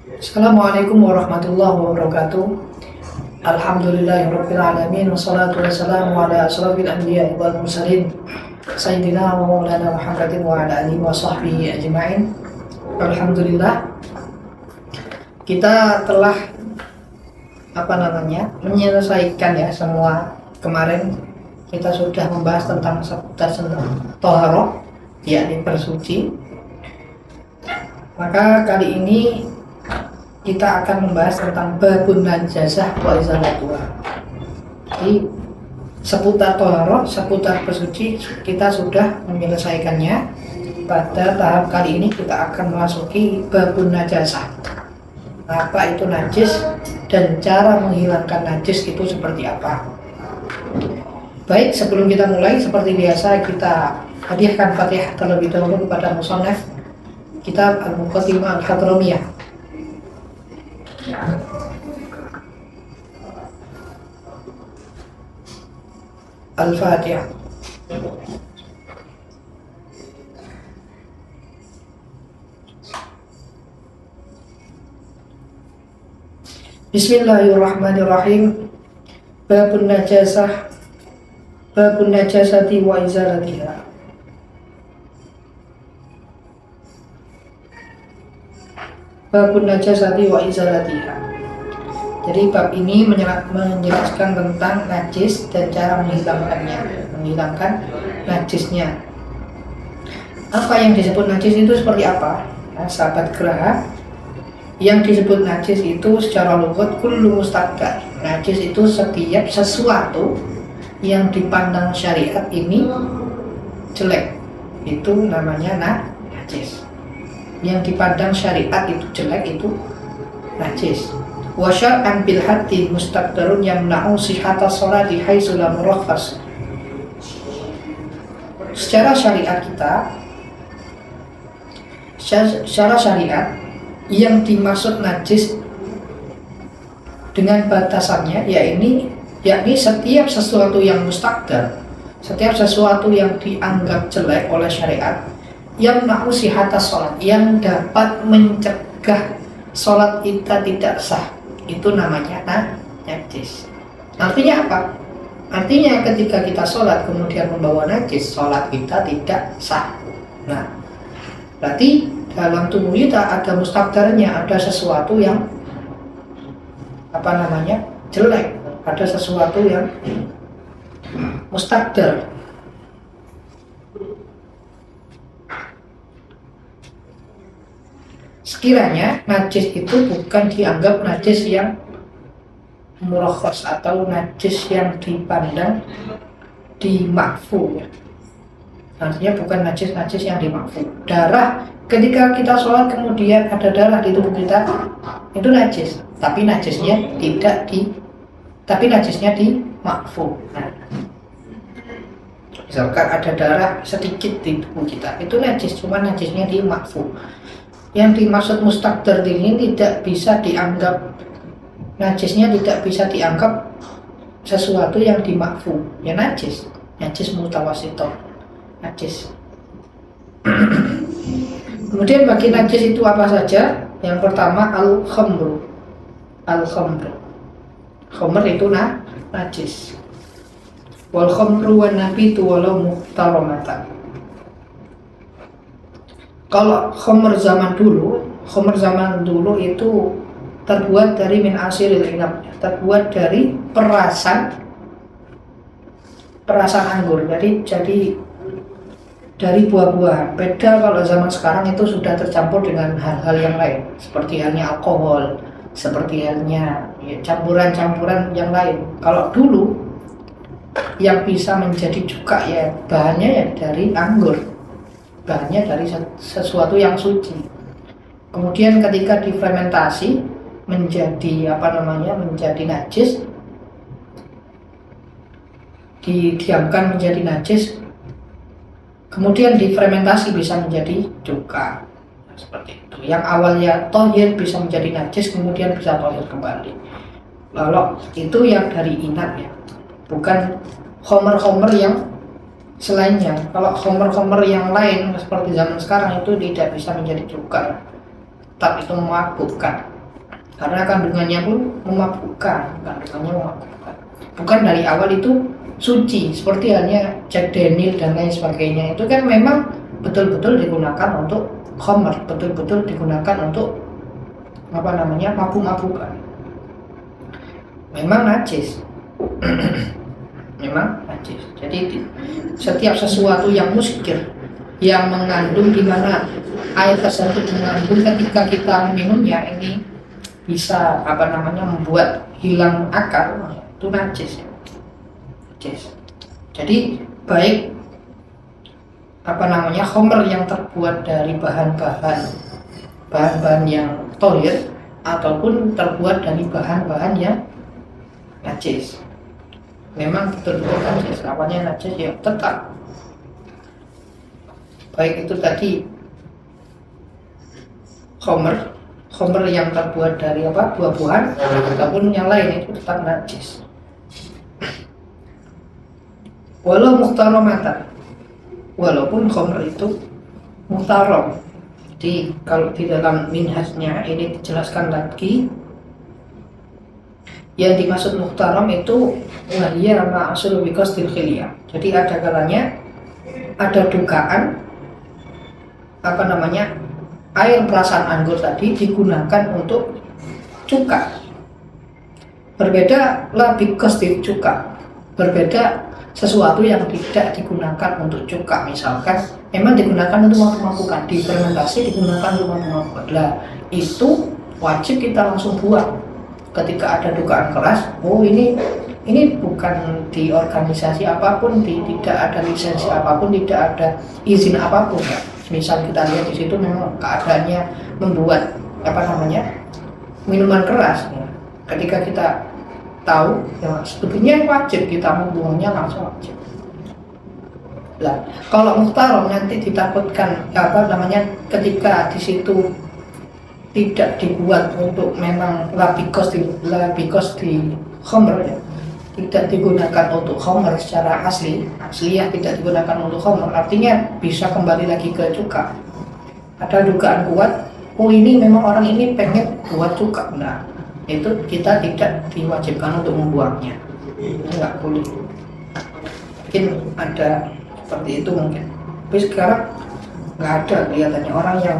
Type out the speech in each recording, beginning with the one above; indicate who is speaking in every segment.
Speaker 1: Assalamualaikum warahmatullahi wabarakatuh. Alhamdulillahirabbil alamin wassalatu wassalamu ala asrofil anbiya'i wal mursalin sayyidina wa maulana Muhammadin wa ala alihi wa sahbihi ajma'in. Alhamdulillah, kita telah menyelesaikan ya semua. Kemarin kita sudah membahas tentang seputar toharoh, yakni bersuci. Maka kali ini kita akan membahas tentang babun najasah wa izalatuha. Jadi seputar toharoh, seputar bersuci kita sudah menyelesaikannya. Pada tahap kali ini kita akan memasuki babun najasah. Apa itu najis dan cara menghilangkan najis itu seperti apa? Baik, sebelum kita mulai, seperti biasa kita hadiahkan Fatihah terlebih dahulu kepada musannaf kitab Al-Muqaddimah Al-Hadramiyah. Al-Fatihah. Bismillahirrahmanirrahim. Babun najasah, babun najasati wa izalatiha. Babun najasati wa izalatiha. Jadi bab ini menjelaskan tentang najis dan cara menghilangkan najisnya. Apa yang disebut najis itu seperti apa? Nah, sahabat Graha, yang disebut najis itu secara lughat kullu mustaqdar. Najis itu setiap sesuatu yang dipandang syariat ini jelek, itu namanya najis. Yang dipandang syariat itu jelek itu najis. Wa syar'an bil haddi mustaqdarun yamna'u sihhata sholati haitsu lam murakhas. Secara syariat yang dimaksud najis dengan batasannya yakni setiap sesuatu yang mustaqdar, setiap sesuatu yang dianggap jelek oleh syariat, yang nahu sihhata sholat, yang dapat mencegah sholat kita tidak sah, itu namanya najis. Artinya apa? Artinya ketika kita sholat kemudian membawa najis, sholat kita tidak sah. Nah, berarti dalam tubuh kita ada mustaqdarnya, ada sesuatu yang jelek, ada sesuatu yang mustaqdar. Sekiranya najis itu bukan dianggap najis yang murakhas atau najis yang dipandang dimakfu, artinya bukan najis yang dimakfu. Darah, ketika kita sholat kemudian ada darah di tubuh kita, itu najis, tapi najisnya dimakfu. Nah, misalkan ada darah sedikit di tubuh kita, itu najis, cuma najisnya dimakfu. Yang dimaksud mustaqdar ini tidak bisa dianggap, najisnya tidak bisa dianggap sesuatu yang dimakfu, ya najis mutawasito, najis. Kemudian bagi najis itu apa saja? Yang pertama al-khamru. Khamr itu najis. Wal khamru wan nabitu walau muhtaramatan. Kalau khamr zaman dulu itu terbuat dari min asiril inab, terbuat dari perasan anggur, jadi dari buah-buahan. Beda kalau zaman sekarang itu sudah tercampur dengan hal-hal yang lain, seperti halnya alkohol, seperti halnya campuran-campuran yang lain. Kalau dulu yang bisa menjadi cuka ya bahannya ya dari anggur, bahannya dari sesuatu yang suci. Kemudian ketika difermentasi menjadi menjadi najis, didiamkan menjadi najis, kemudian difermentasi bisa menjadi cuka. Seperti itu. Yang awalnya tohir bisa menjadi najis, kemudian bisa tohir kembali. Lalu itu yang dari inat ya, bukan khomer yang selainnya. Kalau khomer yang lain seperti zaman sekarang itu tidak bisa menjadi cuka, tetap itu memabukkan. karena kandungannya pun memabukkan, bukan dari awal itu suci seperti halnya Jack Daniel dan lain sebagainya. Itu kan memang betul-betul digunakan untuk khamr, betul-betul digunakan untuk mabuk-mabukan. Memang najis. Memang najis. Jadi setiap sesuatu yang muskir, yang mengandung, di mana air tersebut mengandung, ketika kita minumnya ini bisa membuat hilang akal, itu najis. Jadi baik khamr yang terbuat dari bahan-bahan yang tohir ataupun terbuat dari bahan-bahan yang najis, memang betul-betul najis. Awalnya najis yang tetap, baik itu tadi khamr yang terbuat dari buah-buahan ataupun yang lain, itu tetap najis. Walau muhtaramatan, walaupun khamr itu muhtaram. Jadi kalau di dalam minhajnya ini dijelaskan lagi, yang dimaksud muhtaram itu wahiyya ma'asul biqasdil khiliyah. Jadi ada kalanya ada dugaan air perasan anggur tadi digunakan untuk cuka. Berbeda la biqasdil cuka, berbeda sesuatu yang tidak digunakan untuk cuka, misalkan memang digunakan untuk mabuk-mabukan, difermentasi digunakan untuk mabuk-mabukan. Lah itu wajib kita langsung buang ketika ada dugaan keras. Oh ini bukan di organisasi apapun, tidak ada lisensi apapun, tidak ada izin apapun ya. Misal kita lihat di situ memang keadaannya membuat minuman keras ya. Ketika kita tahu ya, sebetulnya wajib kita membuangnya langsung wajib. Lah kalau muhtaram nanti ditakutkan ketika di situ tidak dibuat untuk memang labikos di khamr ya, tidak digunakan untuk khamr secara asliyah tidak digunakan untuk khamr, artinya bisa kembali lagi ke cuka. Ada dugaan kuat, oh ini memang orang ini pengen buat cuka, nah itu kita tidak diwajibkan untuk membuangnya, nggak boleh. Mungkin ada seperti itu mungkin, tapi sekarang nggak ada kelihatannya orang yang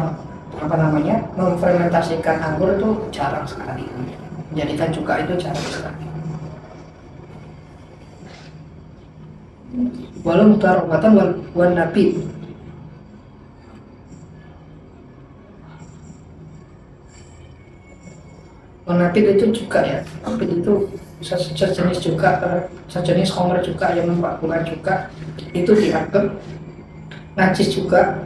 Speaker 1: memfermentasikan anggur itu jarang sekali, menjadikan cuka itu jarang sekali. Walau mutarabatan wal nabi, nabit itu juga ya, nabit itu sejenis juga, sejenis khamr juga yang mabukkan juga, itu dianggap najis juga.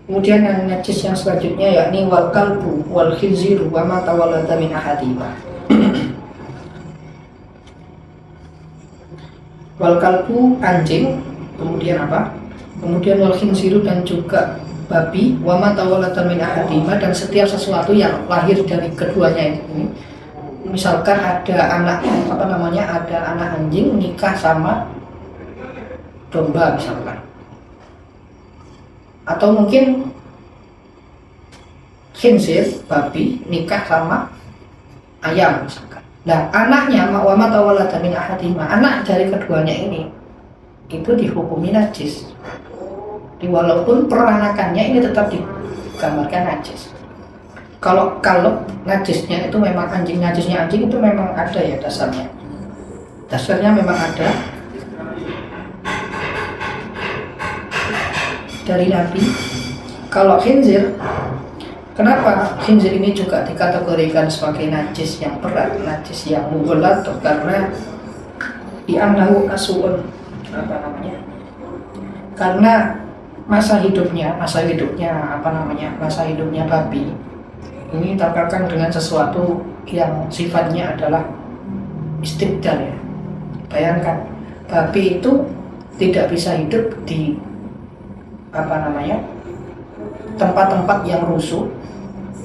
Speaker 1: Kemudian yang najis yang selanjutnya yakni wal kalbu wal khinziru wa ma tawallada min ahadima. Wal kalbu anjing, kemudian kemudian wal khinziru dan juga babi, wa ma tawallada min ahadima, dan setiap sesuatu yang lahir dari keduanya ini. Misalkan ada anak ada anak anjing nikah sama domba misalkan, atau mungkin khinzir babi nikah sama ayam misalkan. Nah anaknya wa ma tawallada min ahadima, anak dari keduanya ini itu dihukumi najis. Walaupun peranakannya ini tetap digambarkan najis. Kalau najisnya itu memang najisnya anjing itu memang ada ya dasarnya memang ada dari Nabi. Kalau khinzir, kenapa khinzir ini juga dikategorikan sebagai najis yang berat, najis yang mughalladh? Karena di'annahu asu'un, karena masa hidupnya babi ini terkadang dengan sesuatu yang sifatnya adalah istibdal ya. Bayangkan babi itu tidak bisa hidup di tempat-tempat yang rusuh,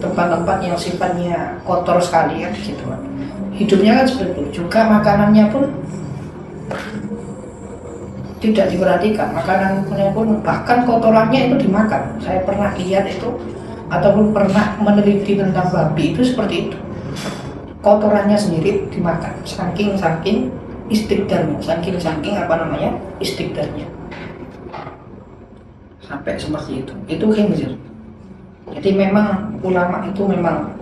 Speaker 1: tempat-tempat yang sifatnya kotor sekali ya gitu. Hidupnya kan seperti itu. Juga makanannya pun tidak diperhatikan, makanannya pun bahkan kotorannya itu dimakan. Saya pernah lihat itu ataupun pernah meneliti tentang babi itu seperti itu. kotorannya sendiri dimakan, saking istiqdarnya, saking istiqdarnya, sampai seperti itu khinzir. Jadi memang ulama itu memang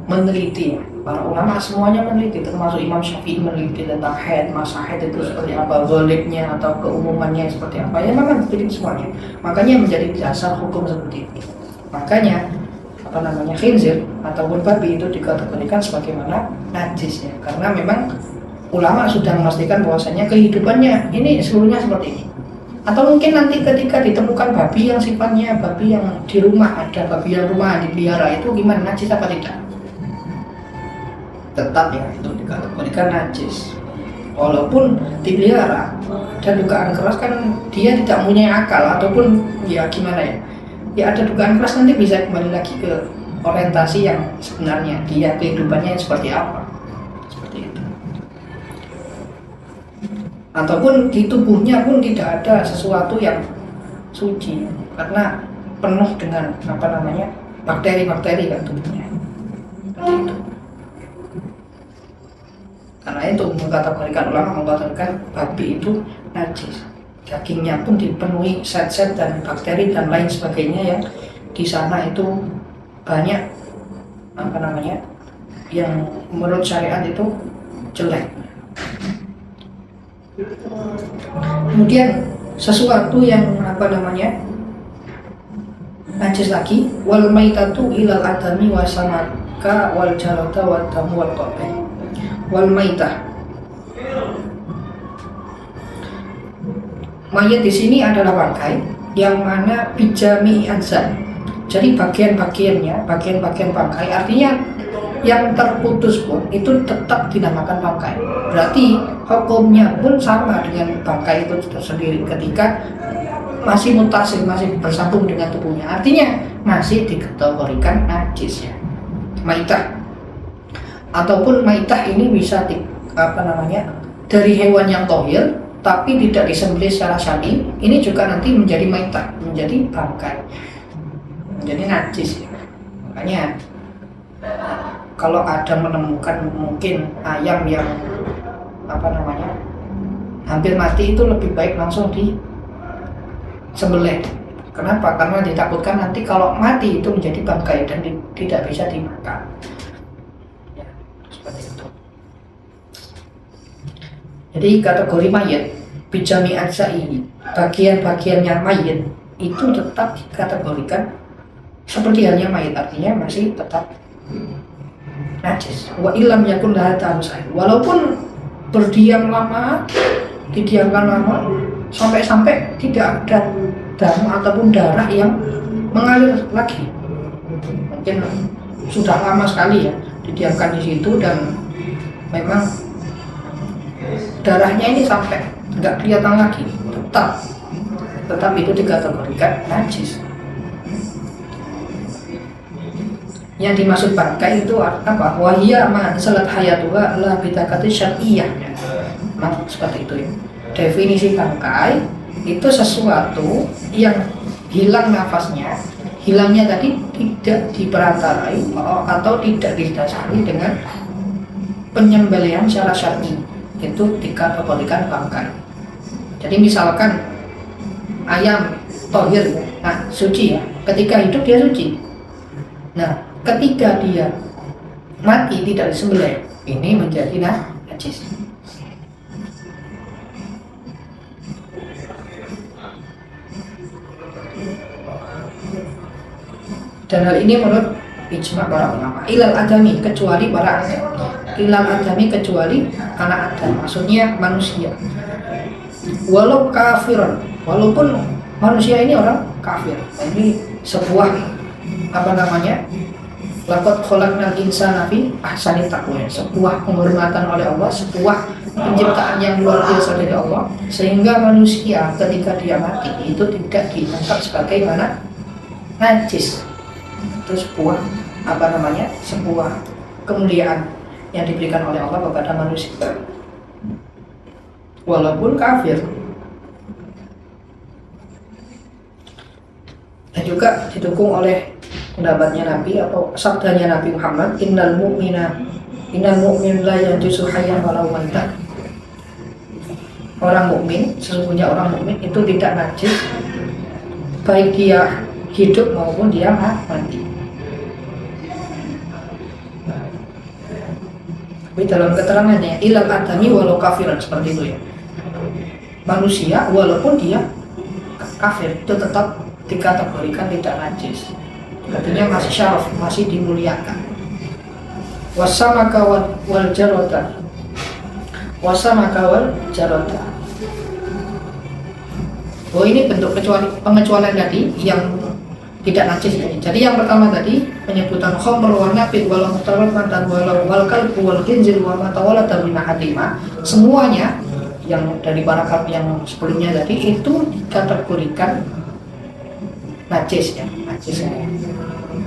Speaker 1: meneliti ya. Para ulama semuanya meneliti, termasuk Imam Syafi'i meneliti tentang haid, masa haid itu seperti apa, ghalibnya atau keumumannya seperti apa, ya memang diteliti semuanya. Makanya menjadi dasar hukum seperti ini. Makanya khinzir ataupun babi itu dikategorikan sebagaimana najis ya, karena memang ulama sudah memastikan bahwasanya kehidupannya ini seluruhnya seperti ini. Atau mungkin nanti ketika ditemukan babi yang sifatnya babi yang di rumah, ada babi yang rumah dipelihara, itu gimana, najis apa tidak? Tetap ya itu dikategorikan najis walaupun dipelihara. Dan dugaan keras kan dia tidak punya akal ataupun ya gimana ya ada dugaan keras, nanti bisa kembali lagi ke orientasi yang sebenarnya dia kehidupannya seperti apa, seperti itu. Ataupun di tubuhnya pun tidak ada sesuatu yang suci karena penuh dengan bakteri-bakteri kan tubuhnya, seperti itu. Karena itu ulama mengkategorikan babi itu najis. Dagingnya pun dipenuhi zat-zat dan bakteri dan lain sebagainya yang di sana itu banyak yang menurut syariat itu jelek. Kemudian sesuatu yang najis lagi, wal maitatu ilal adami wa samaka wal jarata wa damu wal qabi. Wal maitah, mayat di sini adalah bangkai yang mana bijami anza. Jadi bagian-bagian bangkai, artinya yang terputus pun itu tetap dinamakan bangkai. Berarti hukumnya pun sama dengan bangkai itu tersendiri ketika masih mutasil, masih bersambung dengan tubuhnya. Artinya masih dikategorikan najis ya, maitah. Ataupun maitah ini bisa dari hewan yang tohir tapi tidak disembelih secara syar'i, ini juga nanti menjadi maitah, menjadi bangkai, menjadi najis ya. Makanya kalau ada menemukan mungkin ayam yang hampir mati, itu lebih baik langsung disembelih. Kenapa? Karena ditakutkan nanti kalau mati itu menjadi bangkai dan tidak bisa dimakan. Jadi kategori mayat bijami ajza ini, bagian-bagiannya mayat itu tetap dikategorikan seperti halnya mayat, artinya masih tetap najis. Wa illam yakun laha ta'amsai, walaupun didiamkan lama sampai tidak ada darah ataupun darah yang mengalir lagi. Mungkin sudah lama sekali ya didiamkan di situ dan memang darahnya ini sampai nggak kelihatan lagi, tetap itu dikategorikan najis. Yang dimaksud bangkai itu apa? Wahia ma salat hayatuha la bidakati syar'iyyah. Memang seperti itu ya. Definisi bangkai itu sesuatu yang hilang nafasnya, hilangnya tadi tidak diperantarai atau tidak didasari dengan penyembelihan secara syar'i, itu dikategorikan bangkai. Jadi misalkan ayam tohir, nah suci ya, ketika hidup dia suci. Nah ketika dia mati tidak disembelih, ini menjadi najis. Dan hal ini menurut ijma para ulama. Ilal adami, kecuali para adam. Ilal adami, kecuali anak adam, maksudnya manusia. Walau kafiran, walaupun manusia ini orang kafir. Ini sebuah laqad khalaqnal insana fi ahsani taqwim, sebuah penghormatan oleh Allah, sebuah penciptaan yang luar biasa dari Allah, sehingga manusia ketika dia mati itu tidak dianggap sebagai najis. Itu sebuah sebuah kemuliaan yang diberikan oleh Allah kepada manusia walaupun kafir. Dan juga didukung oleh pendapatnya Nabi atau sabdanya Nabi Muhammad, innal mu'min la yanjusu hayyan walau maitan. Orang mukmin, sesungguhnya orang mukmin itu tidak najis baik dia hidup maupun dia mati. Tapi dalam keterangannya ilal adami walau kafiran, seperti itu ya. Manusia walaupun dia kafir itu tetap dikategorikan tidak najis. Artinya masih syaraf, masih dimuliakan. Wasamaka wal jarota. Wasamaka wal jarota. Oh, ini bentuk pengecualian tadi yang tidak najis ya. Jadi yang pertama tadi penyebutan khamr wa nabid wal mutawalat dan wal kalbu wal khinzir wa ma tawallata min hadima, semuanya yang dari barakab yang sebelumnya tadi itu dikategorikan najis ya, najis ya.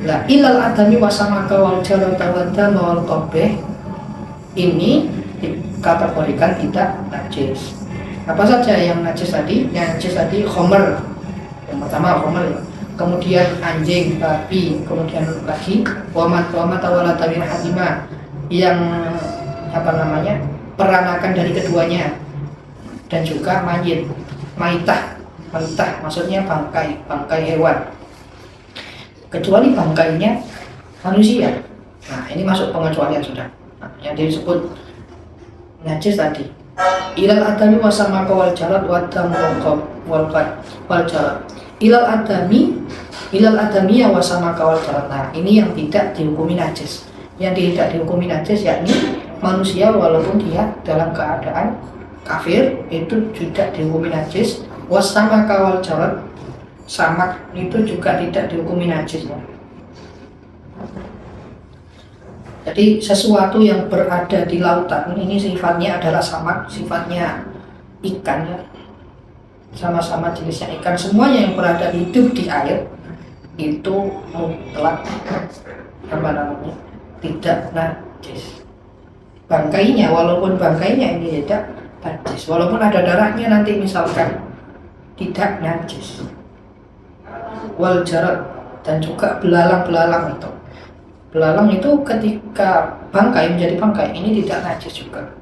Speaker 1: Lah ilal adami wasamaka wal jarata wa dam wal qabih ini dikategorikan tidak najis. Apa saja yang najis tadi? Yang najis tadi khamr. Yang pertama khamr ya. Kemudian anjing, babi, kemudian lagi wamat tawallata min hadima yang peranakan dari keduanya, dan juga maitah maksudnya bangkai hewan, kecuali bangkainya manusia. Nah, ini masuk pengecualian sudah. Nah, yang disebut najis tadi ilal adami wasamaka wal jarat wa dam wal jarat. Ilal adami ya wasamaka wal jarat. Nah, ini yang tidak dihukumi najis. Yang tidak dihukumi najis yakni manusia walaupun dia dalam keadaan kafir itu tidak dihukumi najis. Wasamaka wal jarat, samak itu juga tidak dihukumi najis ya. Jadi sesuatu yang berada di lautan ini sifatnya adalah samak, sifatnya ikan ya. Sama-sama jenisnya ikan, semuanya yang berada hidup di air itu mutlak tidak najis. Bangkainya, walaupun bangkainya ini tidak najis, walaupun ada darahnya nanti misalkan tidak najis. Wal jarat, dan juga belalang itu. Belalang itu ketika bangkai menjadi bangkai ini tidak najis juga.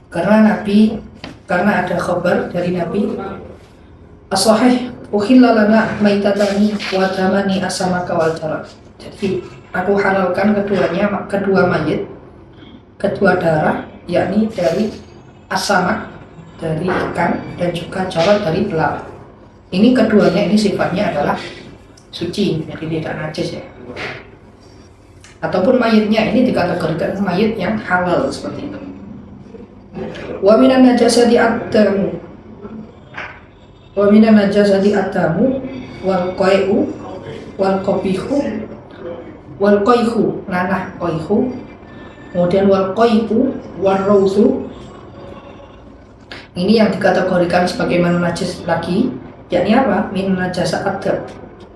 Speaker 1: Karena ada khabar dari Nabi as-sahih uhilla lana maitatani wa damani asamaka wal jarat. Jadi aku halalkan kedua mayit, kedua darah, yakni dari asamak dari ikan dan juga jarat dari belalang. Ini keduanya ini sifatnya adalah suci, jadi tidak najis ya. Ataupun mayitnya ini dikategorikan mayit yang halal seperti itu. Wa minan najasati at-tamu wal qai'u wal qabihu wal qaihu nanah qaihu, kemudian wal qai'u wal rawthu. Ini yang dikategorikan sebagaimana najis lagi, yakni apa? Min najasa ad-dam,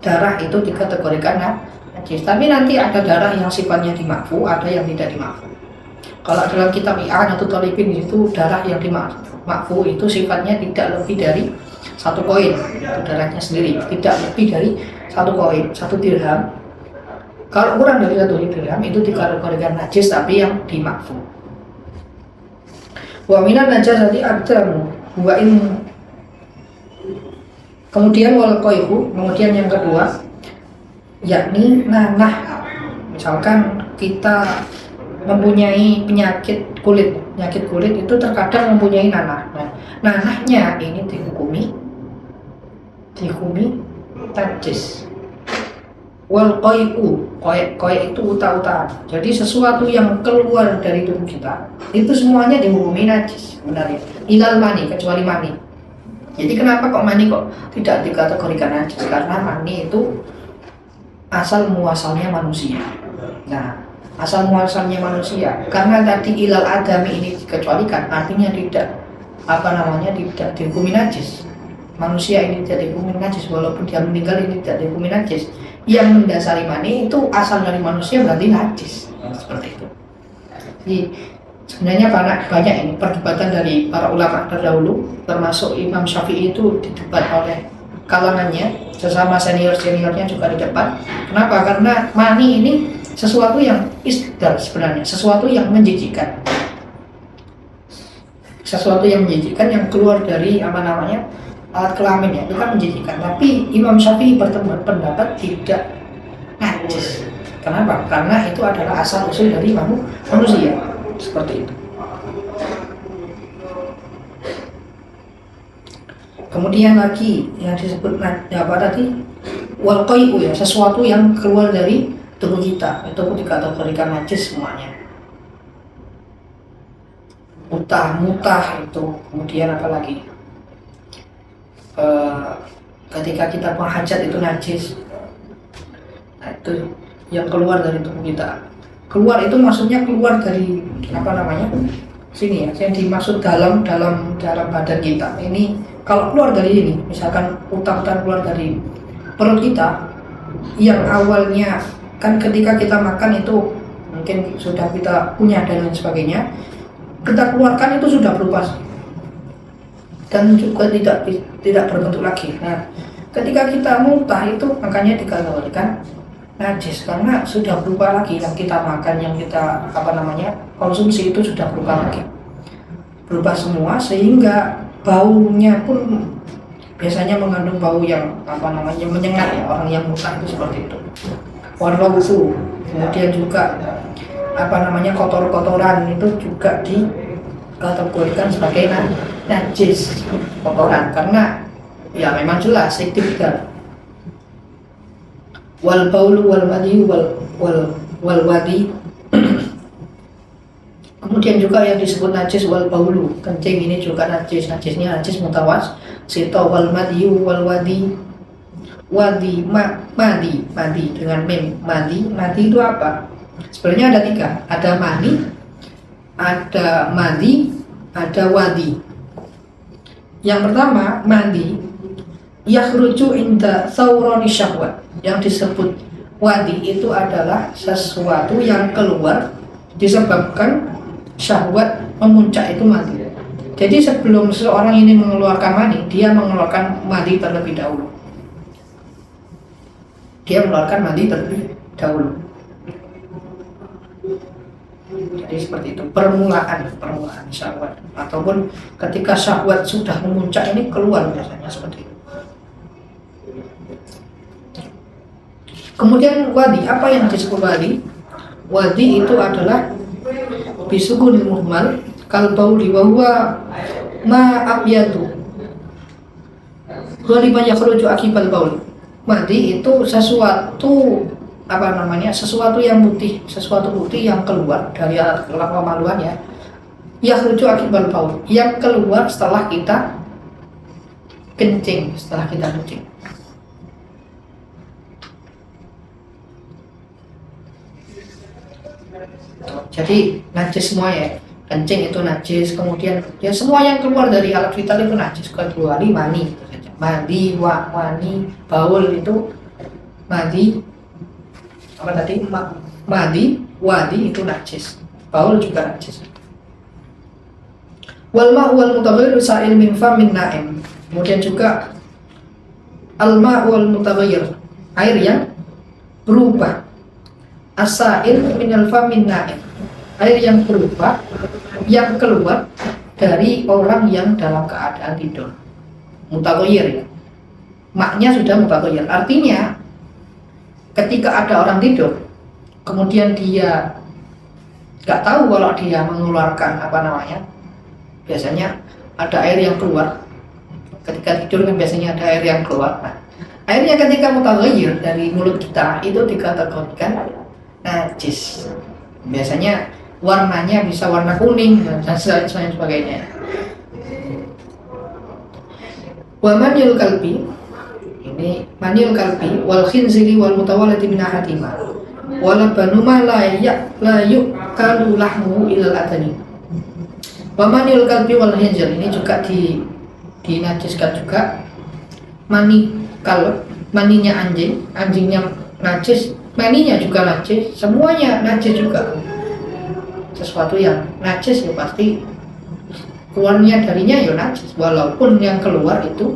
Speaker 1: darah itu dikategorikan najis. Tapi nanti ada darah yang sifatnya dimakfu, ada yang tidak dimakfu. Kalau dalam kitab I'an atau Talibin itu darah yang dimakfu itu sifatnya tidak lebih dari 1 koin, itu darahnya sendiri, tidak lebih dari 1 koin, 1 dirham. Kalau kurang dari 1 dirham itu dikategorikan najis tapi yang dimakfu. Wa minan najasati ad-damu wa in, kemudian wal qaihu, kemudian yang kedua yakni nanah. Misalkan kita mempunyai penyakit kulit itu terkadang mempunyai nanah. Nah, nanahnya ini dihukumi najis. Wal qai itu uta-utaan. Jadi sesuatu yang keluar dari tubuh kita itu semuanya dihukumi najis sebenarnya. Ilal mani, kecuali mani. Jadi kenapa kok mani kok tidak dikategorikan najis? Karena mani itu asal muasalnya manusia. Nah, asal muasalnya manusia. Karena tadi ilal adami ini dikecualikan, artinya tidak dihukumi najis. Manusia ini tidak dihukumi najis, walaupun dia meninggal ini tidak dihukumi najis. Yang mendasari mani itu asal dari manusia berarti najis. Seperti itu. Jadi Sebenarnya banyak ini perdebatan dari para ulama terdahulu, termasuk Imam Syafi'i itu didebat oleh kalangannya, sesama senior-seniornya juga di depan. Kenapa? Karena mani ini sesuatu yang istidal sebenarnya, sesuatu yang menjijikan. Sesuatu yang menjijikan yang keluar dari alat kelamin ya, itu kan menjijikan. Tapi Imam Syafi'i berpendapat tidak najis. Kenapa? Karena itu adalah asal usul dari manusia. Seperti itu. Kemudian lagi yang disebut apa tadi? Wal qai'u ya, sesuatu yang keluar dari tubuh kita, itu dikategorikan najis semuanya. Mutah itu, kemudian apa lagi? Ketika kita buang hajat itu najis. Nah, itu yang keluar dari tubuh kita. Keluar itu maksudnya keluar dari sini ya, yang dimaksud dalam badan kita. Ini kalau keluar dari ini, misalkan utang-utang keluar dari perut kita, yang awalnya kan ketika kita makan itu mungkin sudah kita punya dan lain sebagainya, kita keluarkan itu sudah berubah dan juga tidak berbentuk lagi. Nah, ketika kita muntah itu makanya dikategorikan najis karena sudah berubah lagi, yang kita makan, yang kita konsumsi itu sudah berubah lagi, berubah semua, sehingga baunya pun biasanya mengandung bau yang menyengat ya, orang yang muntah itu seperti itu. Warwufu, kemudian juga kotor-kotoran itu juga dikategorikan sebagai najis, kotoran, karena ya memang jelas istibdal. Wal baulu wal madi wal wadi. Kemudian juga yang disebut najis wal baulu, kencing ini juga najis. Najisnya najis mutawas sito. Wal madi wal wadi madi dengan mim. Madi itu apa? Sebenarnya ada 3, ada mani, ada madi, ada wadi. Yang pertama madi yakhruju inda thawrani syahwat. Yang disebut wadi itu adalah sesuatu yang keluar disebabkan syahwat memuncak, itu madi. Jadi sebelum seseorang ini mengeluarkan mani, dia mengeluarkan madi terlebih dahulu. Jadi seperti itu permulaan syahwat, ataupun ketika syahwat sudah memuncak ini keluar biasanya seperti itu. Kemudian wadi, apa yang disebut wadi? Wadi itu adalah bisukunil muhmal kal bauli wa huwa ma abyadu ghaliban yakhruju akibal baul. Wadi itu sesuatu sesuatu yang putih yang keluar dari alat kemaluan ya. Yakhruju akibal baul, yang keluar setelah kita kencing, Jadi najis semua ya, kencing itu najis, kemudian ya semua yang keluar dari alat vital itu najis, kecuali mani. Mandi, baul itu mandi, mandi, wadi itu najis, baul juga najis. Wal ma'u wal mutaghayyir sa'il min famin na'im. Kemudian juga al ma'u wal mutaghayyir, air yang berubah. As-sa'il minal famin na'im, air yang berubah, yang keluar dari orang yang dalam keadaan tidur. Mutaghayyir ya, maknya sudah mutaghayyir, artinya ketika ada orang tidur kemudian dia nggak tahu kalau dia mengeluarkan biasanya ada air yang keluar ketika tidur, kan biasanya ada air yang keluar. Nah, airnya ketika mutaghayyir dari mulut kita itu dikategorikan najis. Biasanya warnanya bisa warna kuning dan sebagainya. Wa manil kalbi, ini manil kalbi wal khinziri wal mutawalati min ahadima wala banuma la yukalu lahmu ilal adani. Wa manil kalbi wal khinzir, ini juga dinajiskan juga. Mani kalb, maninya anjingnya najis, maninya juga najis, semuanya najis juga. sesuatu yang najis ya pasti keluarnya darinya ya najis, walaupun yang keluar itu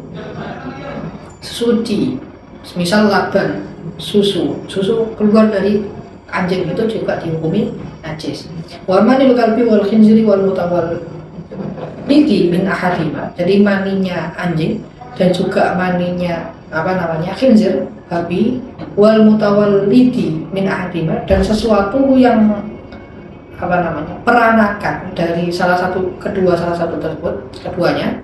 Speaker 1: suci. Misal laban, susu keluar dari anjing itu juga dihukumi najis. Wa manil kalbi wal khinziri wal mutawallidi min ahadima. Jadi maninya anjing dan juga maninya khinzir, babi, wal mutawallidi min ahadima, dan sesuatu yang peranakan dari salah satu tersebut, keduanya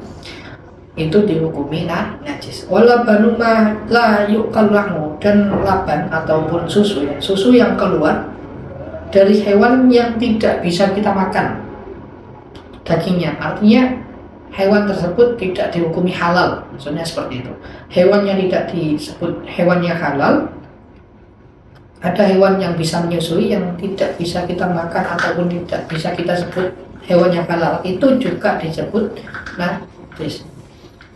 Speaker 1: itu dihukumi najis. Wala banu ma la yuqal lahmu, dan laban ataupun susu yang keluar dari hewan yang tidak bisa kita makan dagingnya, artinya hewan tersebut tidak dihukumi halal, maksudnya seperti itu. Hewan yang tidak disebut hewannya halal, ada hewan yang bisa menyusui yang tidak bisa kita makan ataupun tidak bisa kita sebut hewan yang halal, itu juga disebut najis.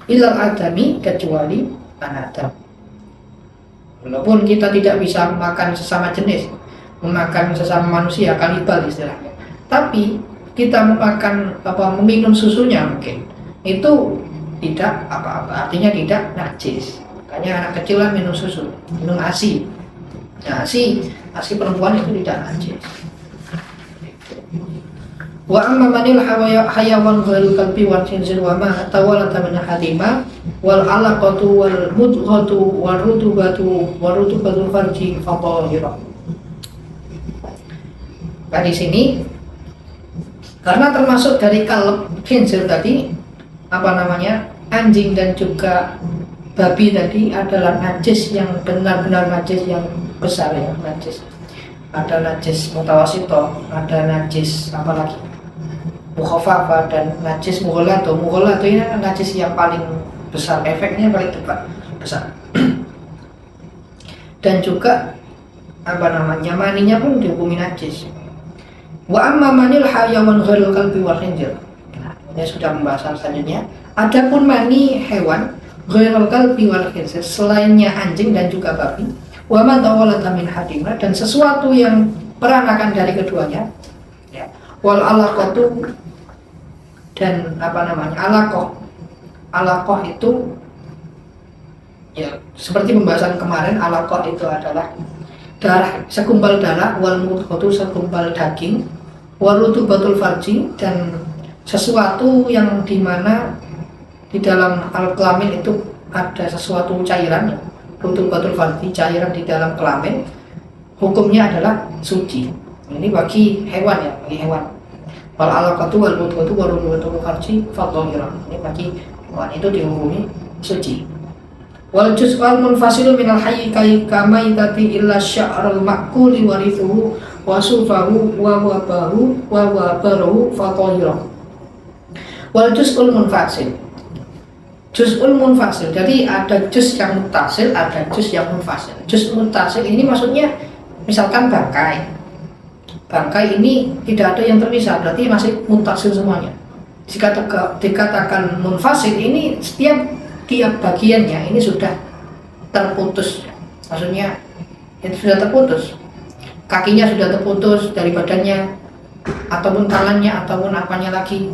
Speaker 1: Ilal adami, kecuali Adam. Walaupun kita tidak bisa makan sesama jenis, memakan sesama manusia, kanibal istilahnya, tapi kita meminum susunya mungkin itu tidak apa-apa, artinya tidak najis. Makanya anak kecil lah minum susu, minum ASI. Nah, ASI perempuan itu tidak najis. Wa amma manil hayawan ghairul kalbi wal khinzir wa ma tawallata min hadima wal alaqatu wal mudghatu wal rutubatul farji fa tahira. Nah, di sini karena termasuk dari kalb, khinzir tadi anjing dan juga babi tadi adalah najis yang benar-benar najis, yang besar ya, najis. Ada najis mutawasito, ada najis mukhafafah, dan najis mughallato. Mughallato ini najis yang paling besar, efeknya paling besar. Dan juga maninya pun dihukumi najis. Wa amma manil hayawan ghairul kalbi wal khinzir. Nah, ini sudah pembahasan selanjutnya. Adapun mani hewan ghairul kalbi wal khinzir, selainnya anjing dan juga babi, wa ma tawallata min hadima, dan sesuatu yang peranakan dari keduanya, ya. Wal alaqatu, dan alaqah itu ya seperti pembahasan kemarin, alaqah itu adalah segumpal darah, wal mudghatu segumpal daging, wal rutubatul farji, dan sesuatu yang dimana di dalam al-kelamin itu ada sesuatu cairan, rutubatul farji, cairan di dalam kelamin, hukumnya adalah suci. Ini bagi hewan ya, bagi hewan. Wal alaqatu wal mudghatu wal rutubatul farji fa tahira. Ini bagi hewan, itu dihukumi suci. Wal juz'ul munfasilu minal hayyi kamaitati illa sya'ral ma'kuli warithuhu wa sufahu wa wabahu wa wabaruhu fa tahira. Wal juz'ul munfasil, juz'ul munfasil, jadi ada juz yang muttasil, ada juz yang munfasil. Juz muttasil ini maksudnya misalkan bangkai ini tidak ada yang terpisah, berarti masih muttasil semuanya. Jika dikatakan munfasil, ini tiap bagiannya ini sudah terputus, maksudnya itu sudah terputus, kakinya sudah terputus dari badannya, ataupun tangannya, ataupun apanya lagi.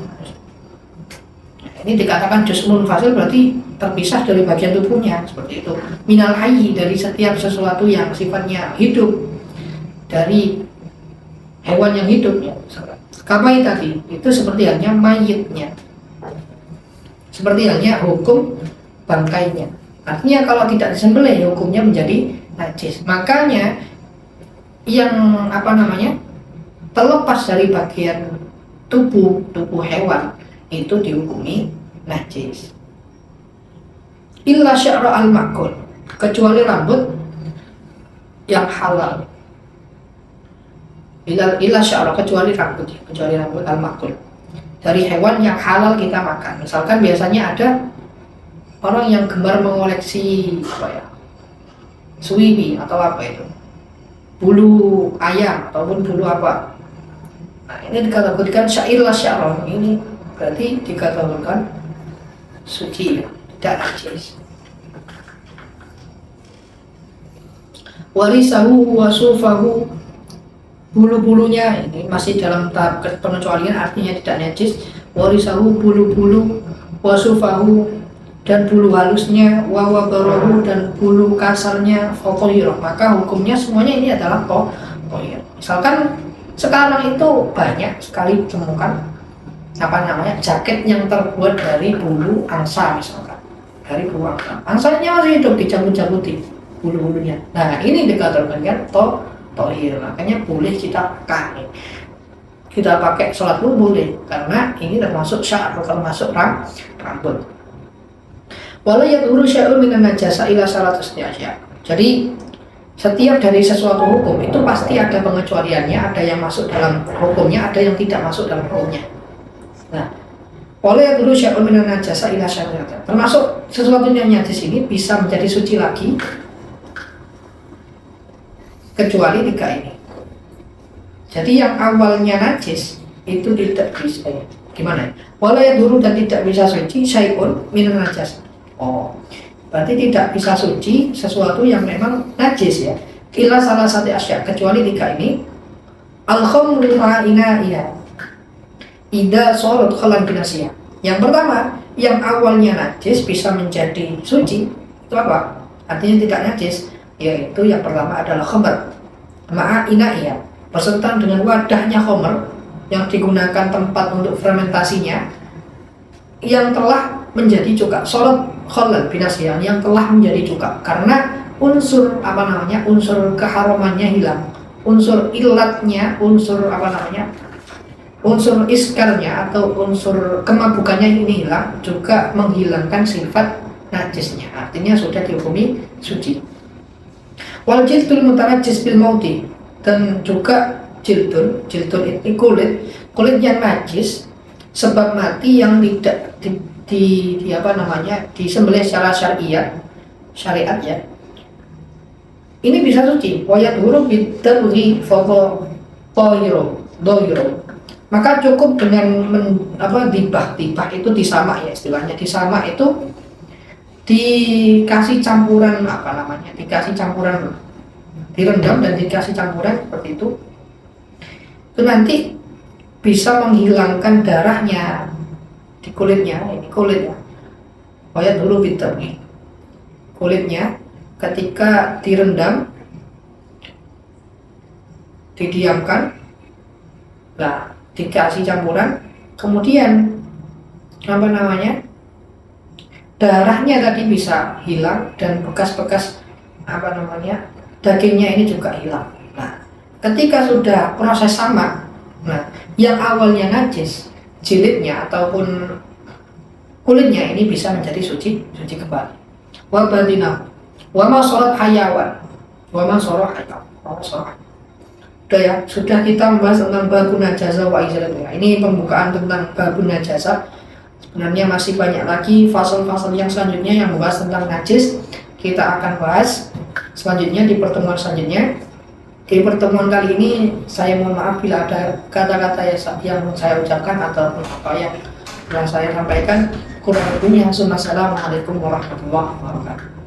Speaker 1: Ini dikatakan juz munfasil, berarti terpisah dari bagian tubuhnya, seperti itu. Minal hayyi, dari setiap sesuatu yang sifatnya hidup, dari hewan yang hidup ya. Kamai tadi itu seperti halnya mayitnya, seperti halnya hukum bangkainya. Artinya kalau tidak disembelih hukumnya menjadi najis. Makanya yang terlepas dari bagian tubuh hewan itu dihukumi najis. Illa sya'ra al-ma'kul, kecuali rambut yang halal. Illa sya'ra, kecuali rambut al-ma'kul, dari hewan yang halal kita makan. Misalkan biasanya ada orang yang gemar mengoleksi suwiwi atau bulu ayam ataupun bulu apa. Nah, ini dikategorikan sya'irlah sya'ra, ini berarti dikategorikan suci, tidak najis. Warisahu wa sufahu bulu-bulunya ini masih dalam tahap pengecualian, artinya tidak najis. Warisahu, bulu-bulu, wasufahu, dan bulu halusnya, wawabarahu, dan bulu kasarnya, fotohiroh, maka hukumnya semuanya ini adalah tohir. Misalkan sekarang itu banyak sekali ditemukan jaket yang terbuat dari bulu angsa, misalkan dari bulu angsa, angsanya masih hidup, dicabut-cabutin bulu-bulunya. Nah, ini dikatakan kan tohir, makanya boleh kita pakai. Kita pakai sholat pun boleh, karena ini termasuk syar, termasuk rambut. Wala yadhuru syai'un minan najasa ila salatasni asya. Jadi setiap dari sesuatu hukum itu pasti ada pengecualiannya, ada yang masuk dalam hukumnya, ada yang tidak masuk dalam hukumnya. Nah, wala yadhuru syai'un minan najasa ila salatasni. Termasuk sesuatu yang najis ini bisa menjadi suci lagi kecuali 3 ini. Jadi yang awalnya najis itu tidak bisa, gimana? Wala yadhuru, dan tidak bisa suci syai'un minan najasa. Oh, berarti tidak bisa suci sesuatu yang memang najis ya. Illa salah satu asya, kecuali 3 ini. Al-khamru ma'inaiha ida sorot khalan binasiyah. Yang pertama, yang awalnya najis bisa menjadi suci. Itu apa? Artinya tidak najis, yaitu yang pertama adalah khamr ma'inaiha, beserta dengan wadahnya khamr yang digunakan tempat untuk fermentasinya, yang telah menjadi cuka, sorot khalan binasiyah, yang telah menjadi cuka karena unsur unsur keharamannya hilang, unsur ilatnya, unsur unsur iskarnya atau unsur kemabukannya ini hilang, juga menghilangkan sifat najisnya, artinya sudah dihukumi suci. Wal jildul mutanajjis bil mauti, dan juga jildun itu kulit yang najis sebab mati yang tidak disembelih secara syariat ya. Ini bisa suci. Wayat huruf bidabhi dohiro. Maka cukup dengan dibah itu disamak ya, istilahnya disamak itu dikasih campuran direndam dan dikasih campuran seperti itu nanti bisa menghilangkan darahnya di kulitnya. Ini kulitnya, wayat dulu bidabhi, kulitnya ketika direndam, didiamkan, nah dikasih campuran, kemudian darahnya tadi bisa hilang dan bekas-bekas dagingnya ini juga hilang. Nah, ketika sudah proses samak, nah yang awalnya najis jilidnya ataupun kulitnya ini bisa menjadi suci kembali. Wa badina wa ma sarat hayawan wa ma sarat hayawan. Udah ya, sudah kita membahas tentang babun najasa wa izalatiha. Ini pembukaan tentang babun najasa. Sebenarnya masih banyak lagi fasal-fasal yang selanjutnya yang membahas tentang najis. Kita akan bahas selanjutnya di pertemuan selanjutnya. Di pertemuan kali ini saya mohon maaf bila ada kata-kata yang saya ucapkan atau apa yang saya sampaikan kurang lebihnya. Assalamualaikum warahmatullahi wabarakatuh.